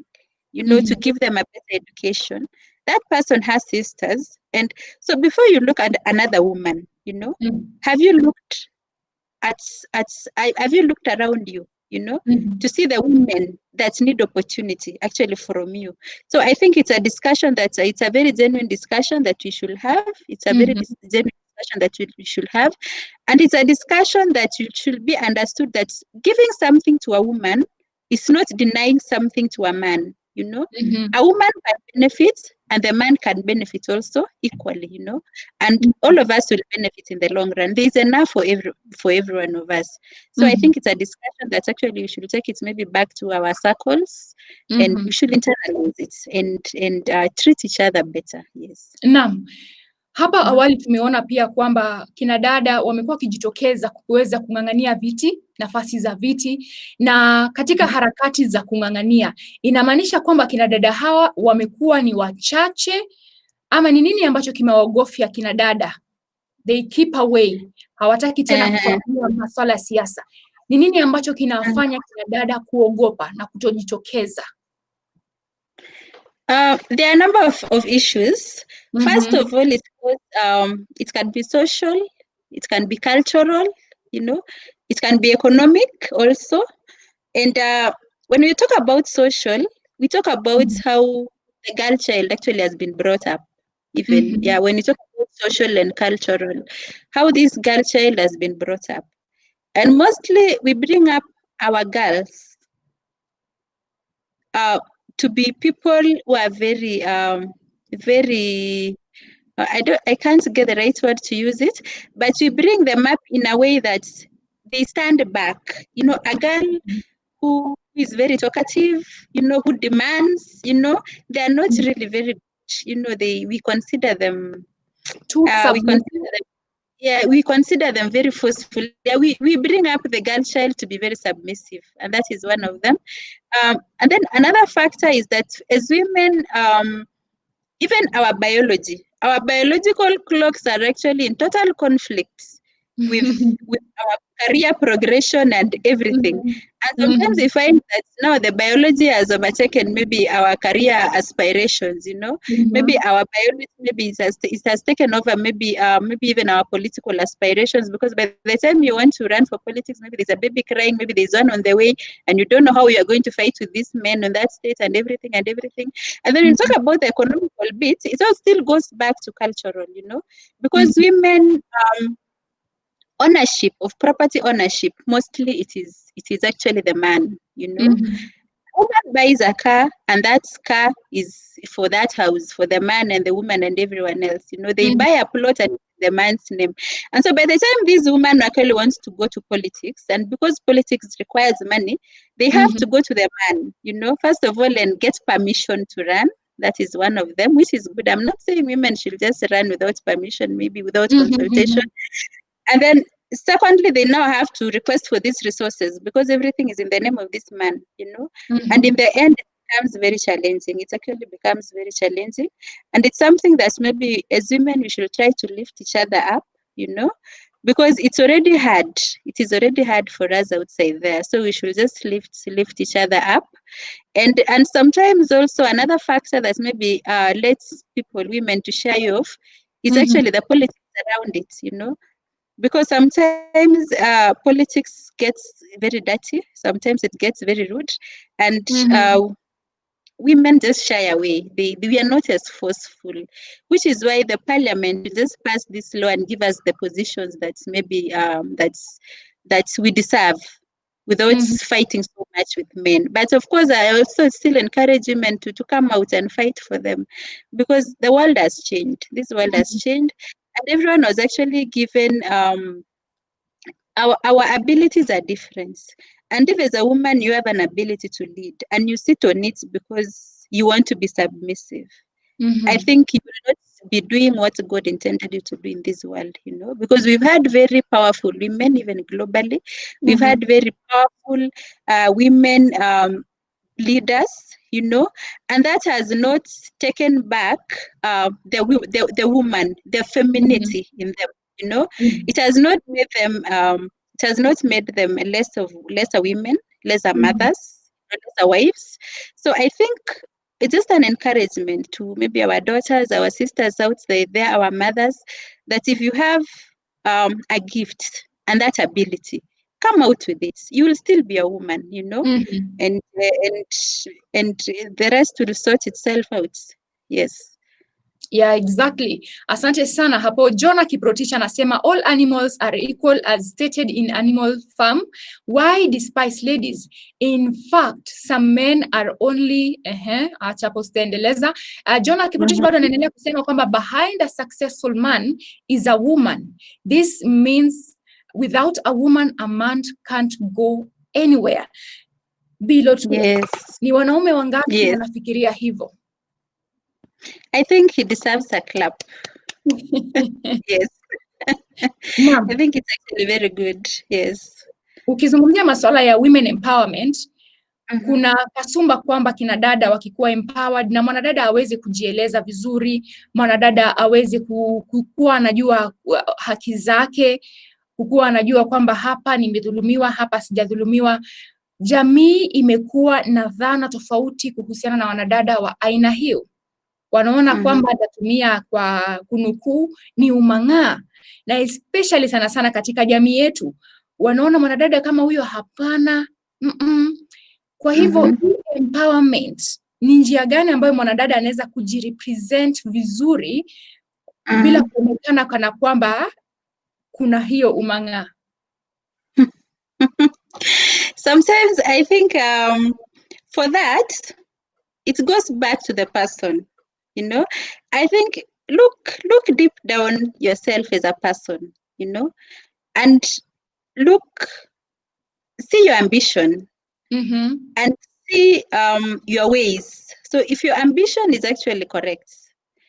to give them a better education. That person has sisters. And so before you look at another woman, have you looked have you looked around you, to see the women that need opportunity actually from you? So I think it's a discussion it's a very genuine discussion that we should have. It's a very genuine discussion that we should have. And it's a discussion that should be understood that giving something to a woman is not denying something to a man, A woman can benefit and the man can benefit also equally, and all of us will benefit in the long run. There's enough for every one of us. So I think it's a discussion that actually we should take it maybe back to our circles, and we should internalize it and treat each other better. Yes. Naam. Hapa awali tumeona pia kwamba kina dada wamekuwa wakijitokeza kuweza kung'ang'ania nafasi za viti, na katika harakati za kung'ang'ania, inamaanisha kwamba kina dada hawa wamekuwa ni wachache, ama ni nini ambacho kimewaogofya kina dada? They keep away, hawataki tena kufuatilia masuala ya siasa. Ni nini ambacho kinafanya kina dada kuogopa na kutojitokeza? There are a number of issues. First of all, it can be social, it can be cultural, it can be economic also. And when we talk about social, we talk about how the girl child actually has been brought up. Even when you talk about social and cultural, how this girl child has been brought up. And mostly we bring up our girls to be people who are very, I can't get the right word to use it, but we bring them up in a way that they stand back. A girl who is very talkative, who demands, they are not really very, we consider them too we consider them very forceful. Yeah, we bring up the girl child to be very submissive, and that is one of them. And then another factor is that as women, even our biological clocks are actually in total conflict with our career progression and everything. And sometimes we find that now the biology has overtaken maybe our career aspirations, maybe our biology, maybe it has taken over maybe even our political aspirations, because by the time you want to run for politics, maybe there's a baby crying, maybe there's one on the way, and you don't know how you are going to fight with these men on that state and everything. And then you talk about the economical bit, it all still goes back to cultural, because women, ownership of property ownership, mostly it is actually the man, woman buys a car, and that car is for that house, for the man and the woman and everyone else. They buy a plot and the man's name. And so by the time this woman actually wants to go to politics, and because politics requires money, they have to go to the man, first of all, and get permission to run. That is one of them, which is good. I'm not saying women should just run without permission, maybe without consultation. And then secondly, they now have to request for these resources, because everything is in the name of this man, and in the end, it becomes very challenging. It actually becomes very challenging. And it's something that maybe as women, we should try to lift each other up, because it's already hard. It is already hard for us outside there. So we should just lift each other up. And sometimes also another factor that maybe lets women to shy off is actually the politics around it, because sometimes politics gets very dirty, sometimes it gets very rude, and women just shy away. We are not as forceful, which is why the parliament just passed this law and give us the positions that maybe that we deserve, without fighting so much with men. But of course, I also still encourage women to come out and fight for them, because the world has changed. This world has changed, and everyone was actually given our abilities are different. And if as a woman you have an ability to lead and you sit on it because you want to be submissive, I think you will not be doing what God intended you to do in this world, because we've had very powerful women, even globally. We've had very powerful women leaders, and that has not taken back the woman, the femininity in them. You know, Mhm. it has not made them lesser women, lesser mothers, lesser wives. So I think it's just an encouragement to maybe our daughters, our sisters out there, our mothers, that if you have a gift and that ability, come out with it. You will still be a woman, you know, Mhm. and the rest will sort itself out. Yes. Yeah, exactly. Asante sana hapo. Jonah Kiprotich anasema all animals are equal as stated in Animal Farm. Why despise ladies? In fact, some men are only acha hapo sitaendeleza. Jonah Kiprotich bado anaendelea kusema kwamba behind a successful man is a woman. This means without a woman a man can't go anywhere. Yes. Ni wanaume wangapi Yes. wanafikiria hivyo? I think he deserves a clap. Yes. Naam. I think it's actually very good. Yes. Ukizungumzia masuala ya women empowerment, kuna kasumba kwamba kina dada wakikuwa empowered na mwanadada aweze kujieleza vizuri, mwanadada aweze kukuwa anajua haki zake, kukuwa anajua kwamba hapa nimedhulumiwa, hapa sijadhulumiwa. Jamii imekuwa na dhana tofauti kuhusiana na wanadada wa aina hiyo. Wanaona kwamba atatumia kwa kunukuu ni umang'aa, na especially sana sana katika jamii yetu wanaona mwanadada kama huyo hapana. Kwa hivyo empowerment ni njia gani ambayo mwanadada anaweza kujirepresent vizuri bila kuonekana kana kwamba kuna hiyo umang'aa? Sometimes I think for that it goes back to the person, you know. I think look deep down yourself as a person, you know, and see your ambition and see your ways. So if your ambition is actually correct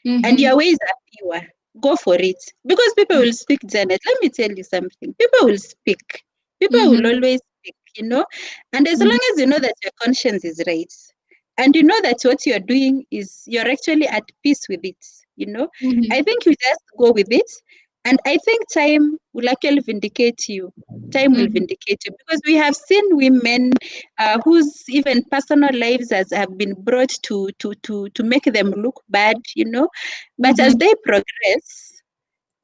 and your ways are pure, go for it. Because people will speak, Janet. Let me tell you something. People will speak. People will always speak, you know. And as long as you know that your conscience is right, and you know that what you're doing is you're actually at peace with it, you know, I think you just go with it. And I think time will actually vindicate you. Time will vindicate you, because we have seen women whose even personal lives have been brought to make them look bad, you know. But as they progress,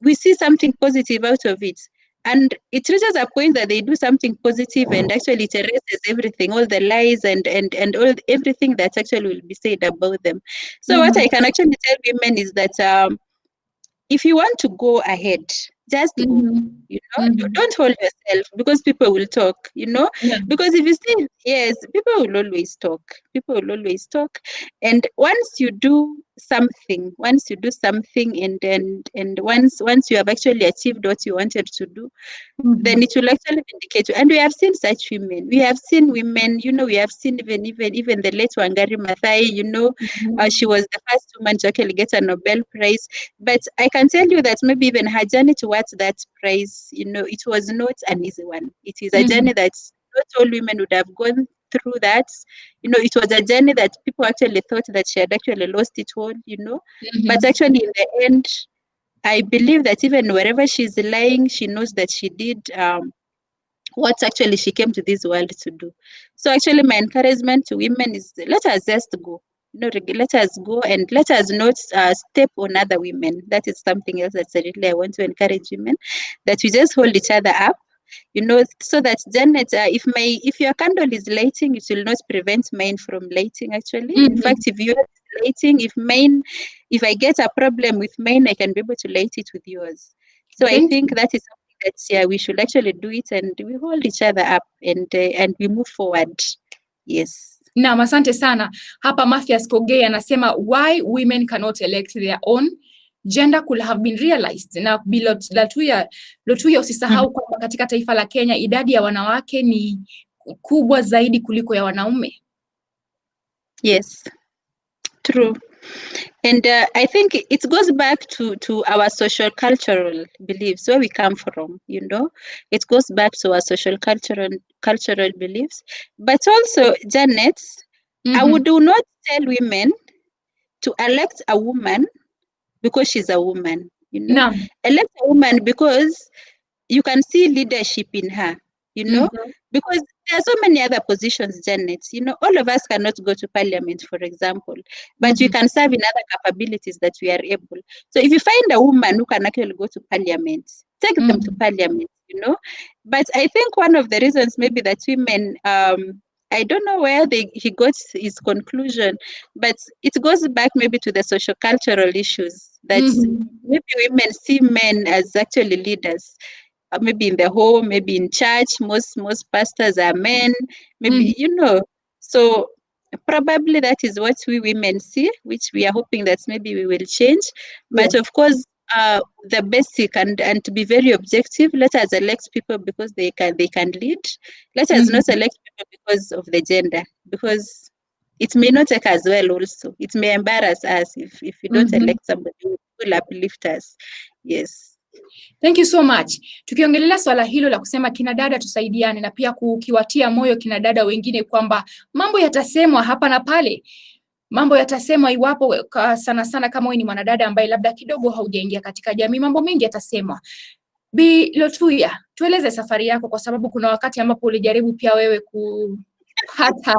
we see something positive out of it. And it reaches a point that they do something positive and actually it erases everything, all the lies and all everything that actually will be said about them. So what I can actually tell women is that if you want to go ahead, just go. You know, don't hold yourself, because people will talk, you know. Because if you say yes, people will always talk. People will always talk. And once you do something, and once you have actually achieved what you wanted to do, then it will actually vindicate you. And we have seen such women. We have seen women, you know, we have seen even the late Wangari Maathai, you know, she was the first woman to actually get a Nobel Prize. But I can tell you that maybe even her journey towards that prize, you know, it was not an easy one. It is a journey that not all women would have gone through that. You know, it was a journey that people actually thought that she had actually lost it all, you know. But actually in the end, I believe that even wherever she's lying, she knows that she did what actually she came to this world to do. So actually my encouragement to women is, let us just go. No, let us go and let us not step on other women. That is something else that really I want to encourage women, that we just hold each other up, you know, so that Janet, if your candle is lighting, it will not prevent mine from lighting. Actually, in fact, if yours is lighting, if I get a problem with mine, I can be able to light it with yours. So I think that is something that we should actually do it, and we hold each other up, and we move forward. Yes. Naam, asante sana. Hapa Mathias Kogei anasema why women cannot elect their own gender could have been realized. Na Lotuiya, usisahau kwamba katika taifa la Kenya idadi ya wanawake ni kubwa zaidi kuliko ya wanaume. Yes, true. And I think it goes back to our social cultural beliefs, where we come from, you know. It goes back to our social cultural beliefs. But also, Janet, I would do not tell women to elect a woman because she's a woman. you know. No. Elect a woman because you can see leadership in her, you know, because there are so many other positions, Janet. You know, all of us cannot go to parliament, for example, but we can serve in other capabilities that we are able. So if you find a woman who can actually go to parliament, take them to parliament, you know. But I think one of the reasons maybe that women, I don't know where he got his conclusion, but it goes back maybe to the social cultural issues that maybe women see men as actually leaders. Maybe in the home, maybe in church, most pastors are men, maybe, you know. So probably that is what we women see, which we are hoping that maybe we will change. But of course, the basic and to be very objective, let us elect people because they can lead. Let us not elect people because of the gender, because it may not take as well also. It may embarrass us if you don't elect somebody who will uplift us. Yes. Thank you so much. Tukiongelea swala hilo la kusema kina dada tusaidiane na pia kukiwatia moyo kina dada wengine kwamba mambo yatasemwa hapa na pale. Mambo yatasemwa iwapo sana sana kama wewe ni mwanadada ambaye labda kidogo haujaingia katika jamii, mambo mengi yatasemwa. Bi Lotuiya, tueleze safari yako kwa sababu kuna wakati ambapo ulijaribu pia wewe kupata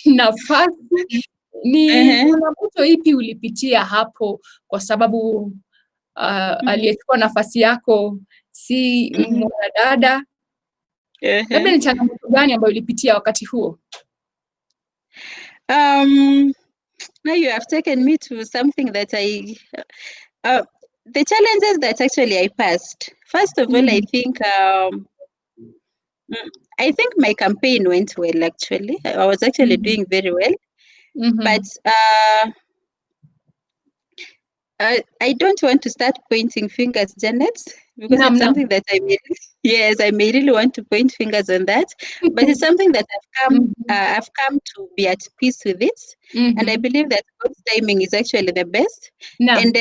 nafasi. Ni changamoto ipi ulipitia hapo kwa sababu aliyechukua nafasi yako si mwanadada? Labda ni changamoto gani ambayo ulipitia wakati huo? Now you have taken me to something that the challenges that actually I passed. First of all, I think my campaign went well, actually. I was actually doing very well. But I don't want to start pointing fingers, Janet, because it's something that I may really want to point fingers on that. But it's something that I've come to be at peace with it. And I believe that God's timing is actually the best. And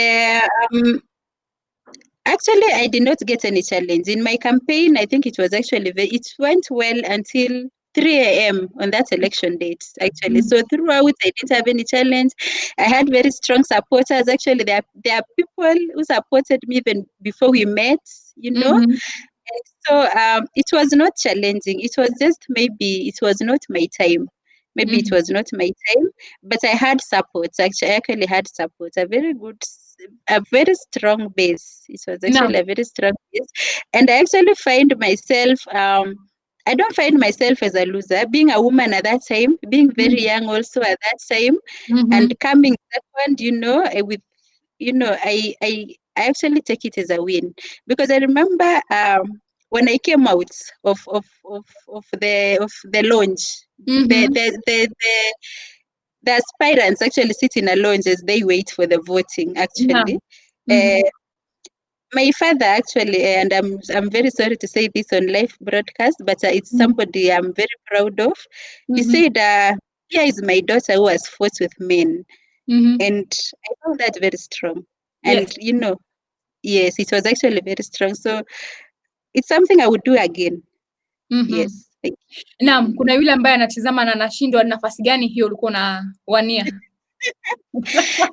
actually, I did not get any challenge. In my campaign, I think it was actually, it went well until 3 a.m. on that election date, actually. So throughout, I didn't have any challenge. I had very strong supporters. Actually, there are people who supported me even before we met, you know. And so it was not challenging. It was just maybe it was not my time. Maybe it was not my time, but I had support. Actually, I actually had support. A very strong base. It was actually a very strong base. And I actually find myself, I don't find myself as a loser. Being a woman at that time, being very young also at that time, and coming second, you know, I actually take it as a win. Because I remember when I came out of the launch, the aspirants actually sit in a lounge as they wait for the voting, actually. My father actually, and I'm very sorry to say this on live broadcast, but it's somebody I'm very proud of. He said, here is my daughter who has fought with men. And I found that very strong. And, you know, yes, it was actually very strong. So it's something I would do again. Yes. Naam, kuna yule ambaye anatizama na anashindwa nafasi gani hiyo ulikuwa unawania?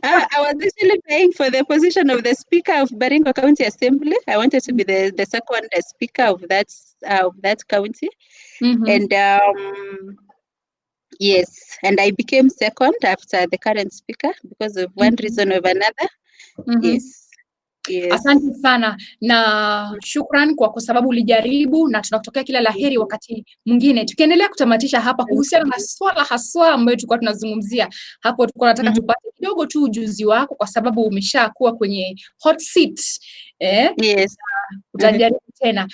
I was actually playing for the position of the Speaker of Baringo County Assembly. I wanted to be the second Speaker of that county. And yes, and I became second after the current Speaker because of one reason or another. Yes. Yes. Asante sana na shukran kwa sababu ulijaribu na tunakutokea kila laheri wakati mwingine. Tukiendelea kutamatisha hapa kuhusiana na swala haswa ambayo tulikuwa tunazungumzia hapo, tulikuwa nataka tupate kidogo tu ujuzi wako kwa sababu umeshakuwa kwenye hot seat. Yes. Utajaribu tena.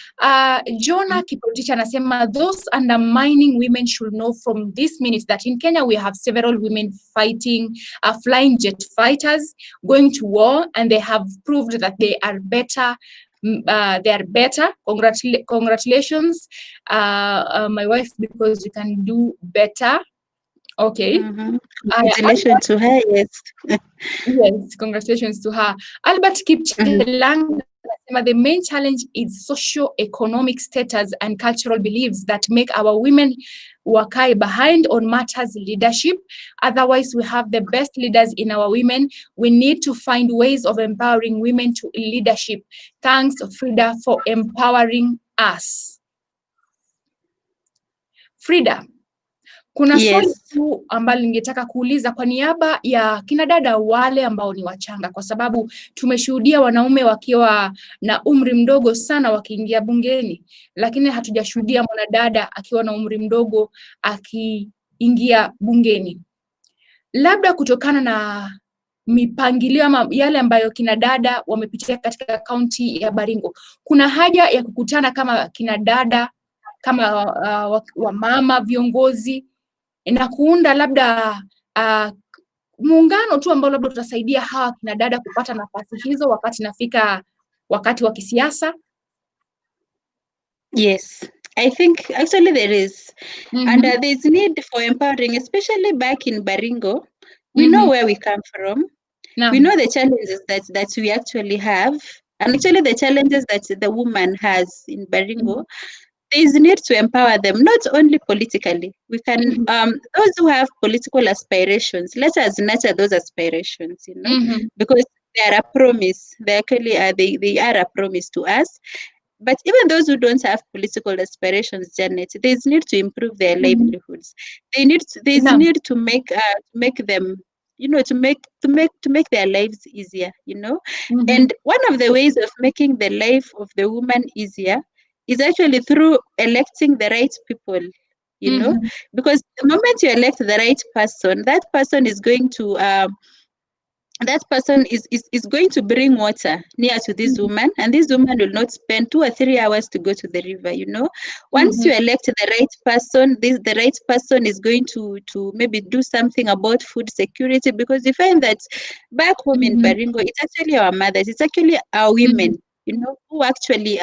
Jonah Kiprotich anasema those undermining women should know from this minute that in Kenya we have several women fighting, flying jet fighters, going to war, and they have proved that they are better. Congratulations, my wife, because you can do better. Okay. Congratulations to her, yes. Yes, congratulations to her. Albert Kipchelang The main challenge is socio-economic status and cultural beliefs that make our women wakae behind on matters leadership. Otherwise, we have the best leaders in our women. We need to find ways of empowering women to leadership. Thanks, Fridah, for empowering us. Fridah, kuna swali tu ambalo ningetaka kuuliza kwa niaba ya kina dada wale ambao ni wachanga, kwa sababu tumeshuhudia wanaume wakiwa na umri mdogo sana wakiingia bungeni, lakini hatujashuhudia mwanadada akiwa na umri mdogo akiingia bungeni. Labda kutokana na mipangilio ama yale ambayo kina dada wamepitia katika kaunti ya Baringo, kuna haja ya kukutana kama kina dada, kama wamama viongozi, na kuunda labda muungano tu ambao labda tutasaidia hawa kina dada kupata nafasi hizo wakati nafika wakati wa kisiasa. Yes, I think actually there is. And there's need for empowering, especially back in Baringo. We know where we come from. We know the challenges that we actually have, and actually the challenges that the woman has in Baringo. There is need to empower them, not only politically. We can, those who have political aspirations, let us nurture those aspirations, you know, because they are a promise. They actually are, they are a promise to us. But even those who don't have political aspirations, Janet, there's need to improve their livelihoods. There's need to make them, you know, to make their lives easier, you know. And one of the ways of making the life of the woman easier is actually through electing the right people, you know, because the moment you elect the right person, that person is going to going to bring water near to this woman, and this woman will not spend 2 or 3 hours to go to the river, you know. Once you elect the right person, the right person is going to maybe do something about food security, because you find that back home in Baringo, it's actually our mothers, it's actually our women, you know, who actually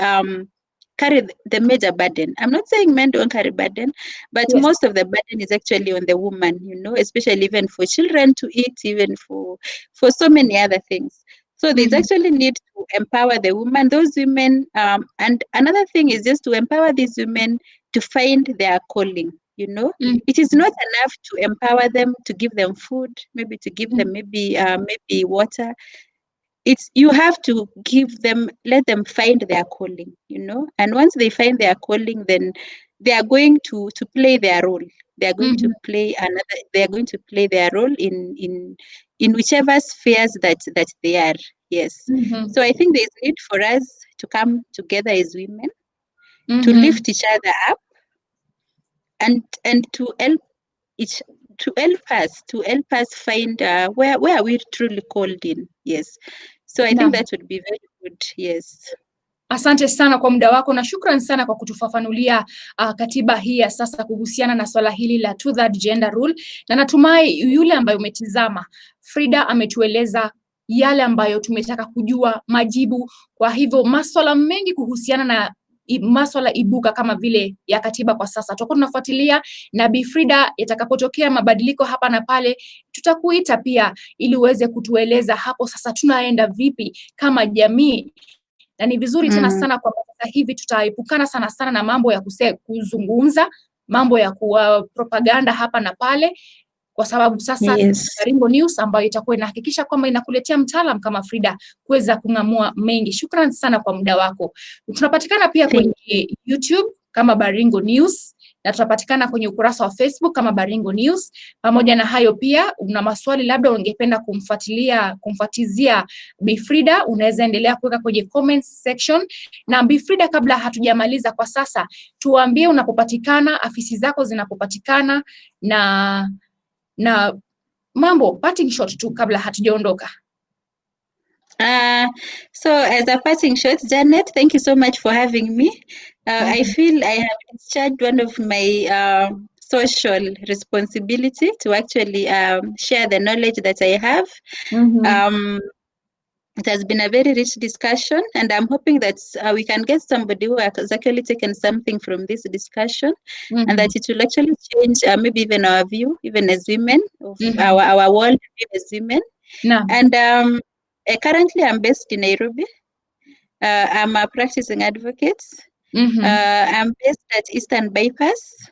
carry the major burden. I'm not saying men don't carry burden, but most of the burden is actually on the woman, you know, especially even for children to eat, even for so many other things. So there's actually need to empower the woman, those women. And another thing is just to empower these women to find their calling, you know. It is not enough to empower them, to give them food, maybe to give them maybe water. It's, you have to give them, let them find their calling, you know. And once they find their calling, then they are going to play their role. They are going to play they are going to play their role in whichever spheres that they are. Yes. So I think there's need for us to come together as women, to lift each other up, and to help us find where are we truly called in. Yes. So I think that would be very good. Yes. Asante sana kwa muda wako na shukrani sana kwa kutufafanulia katiba hii ya sasa kuhusiana na swala hili la 2/3 gender rule, na natumai yule ambaye umetizama, Fridah ametueleza yale ambayo tumetaka kujua majibu. Kwa hivyo maswala mengi kuhusiana na maswala ibuka kama vile ya katiba kwa sasa tutakuwa tunafuatilia, na Bi Fridah, yatakapotokea mabadiliko hapa na pale tutakuita pia ili uweze kutueleza hapo sasa tunaenda vipi kama jamii. Na ni vizuri tena sana kwa sasa hivi tutaepukana sana na mambo ya kuzungumza, mambo ya propaganda hapa na pale, kwa sababu sasa Baringo News ambayo itakuwa inahakikisha kwamba inakuletea mtaalam kama Fridah kuweza kung'amua mengi. Shukrani sana kwa muda wako. Tunapatikana pia kwenye YouTube kama Baringo News, na tunapatikana kwenye ukurasa wa Facebook kama Baringo News. Pamoja na hayo pia, una maswali labda ungependa kumfuatizia Bi Fridah, unaweza endelea kuweka kwenye comments section. Na Bi Fridah, kabla hatujamaliza kwa sasa, tuambie unapopatikana, afisi zako zinapopatikana, na mambo parting shot tu kabla hatujaondoka. So as a parting shot, Janet, thank you so much for having me. I feel I have discharged one of my social responsibility to actually share the knowledge that I have. It has been a very rich discussion, and I'm hoping that we can get somebody who has actually taken something from this discussion, and that it will actually change maybe even our view, even as women, of our world as women. And currently I'm based in Nairobi. I'm a practicing advocate. I'm based at Eastern Bypass.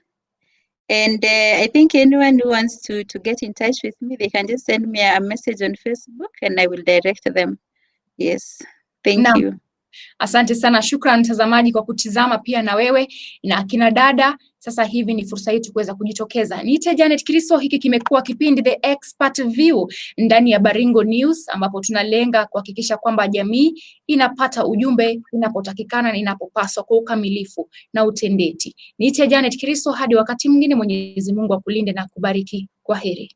And I think anyone who wants to get in touch with me, they can just send me a message on Facebook and I will direct them. Yes, thank you. Asante sana, shukran mtazamaji kwa kutizama pia na wewe na akina dada. Sasa hivi ni fursa yetu kuweza kujitokeza. Niite Janet Kristo, hiki kimekuwa kipindi The Expert View ndani ya Baringo News, ambapo tunalenga kuhakikisha kwamba jamii inapata ujumbe inapotakikana na inapopaswa kwa ukamilifu na utendeti. Niite Janet Kristo, hadi wakati mwingine, Mwenyezi Mungu akulinde na kubariki. Kwaheri.